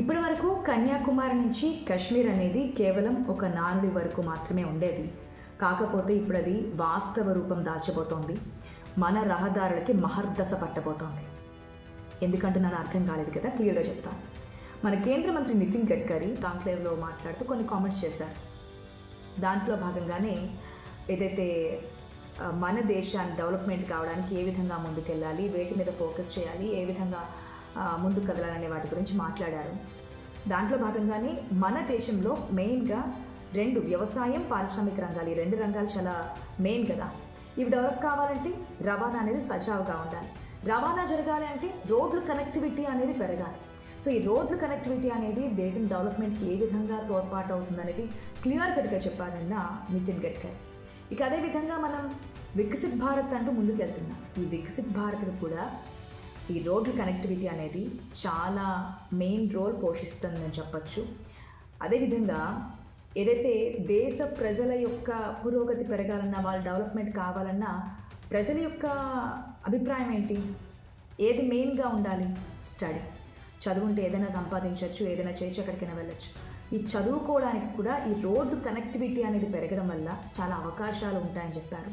ఇప్పటి వరకు కన్యాకుమారి నుంచి కశ్మీర్ అనేది కేవలం ఒక నానుడి వరకు మాత్రమే ఉండేది. కాకపోతే ఇప్పుడు అది వాస్తవ రూపం దాల్చబోతోంది. మన రహదారులకి మహర్దశ పట్టబోతోంది. ఎందుకంటున్నాను అర్థం కాలేదు కదా, క్లియర్గా చెప్తాను. మన కేంద్ర మంత్రి నితిన్ గడ్కరీ కాంక్లేవ్లో మాట్లాడుతూ కొన్ని కామెంట్స్ చేశారు. దాంట్లో భాగంగానే ఏదైతే మన దేశాన్ని డెవలప్మెంట్ కావడానికి ఏ విధంగా ముందుకెళ్ళాలి, వేటి మీద ఫోకస్ చేయాలి, ఏ విధంగా ముందుకు కదలాలనే వాటి గురించి మాట్లాడారు. దాంట్లో భాగంగానే మన దేశంలో మెయిన్గా రెండు, వ్యవసాయం, పారిశ్రామిక రంగాలు, ఈ రెండు రంగాలు చాలా మెయిన్ కదా. ఇవి డెవలప్ కావాలంటే రవాణా అనేది సజావుగా ఉండాలి. రవాణా జరగాలి అంటే రోడ్ల కనెక్టివిటీ అనేది పెరగాలి. సో ఈ రోడ్ల కనెక్టివిటీ అనేది దేశం డెవలప్మెంట్కి ఏ విధంగా తోడ్పాటు అవుతుందనేది క్లియర్ కట్గా చెప్పారన్న నితిన్ గడ్కరీ. ఇక అదేవిధంగా మనం వికసిత్ భారత్ అంటూ ముందుకెళ్తున్నాం. ఈ వికసిత్ భారత్లో కూడా ఈ రోడ్ల కనెక్టివిటీ అనేది చాలా మెయిన్ రోల్ పోషిస్తుందని చెప్పచ్చు. అదేవిధంగా ఏదైతే దేశ ప్రజల యొక్క పురోగతి పెరగాలన్నా, వాళ్ళ డెవలప్మెంట్ కావాలన్నా ప్రజల యొక్క అభిప్రాయం ఏంటి, ఏది మెయిన్గా ఉండాలి? స్టడీ. చదువుంటే ఏదైనా సంపాదించవచ్చు, ఏదైనా చేయొచ్చు, ఎక్కడికైనా వెళ్ళచ్చు. ఈ చదువుకోవడానికి కూడా ఈ రోడ్డు కనెక్టివిటీ అనేది పెరగడం వల్ల చాలా అవకాశాలు ఉంటాయని చెప్పారు.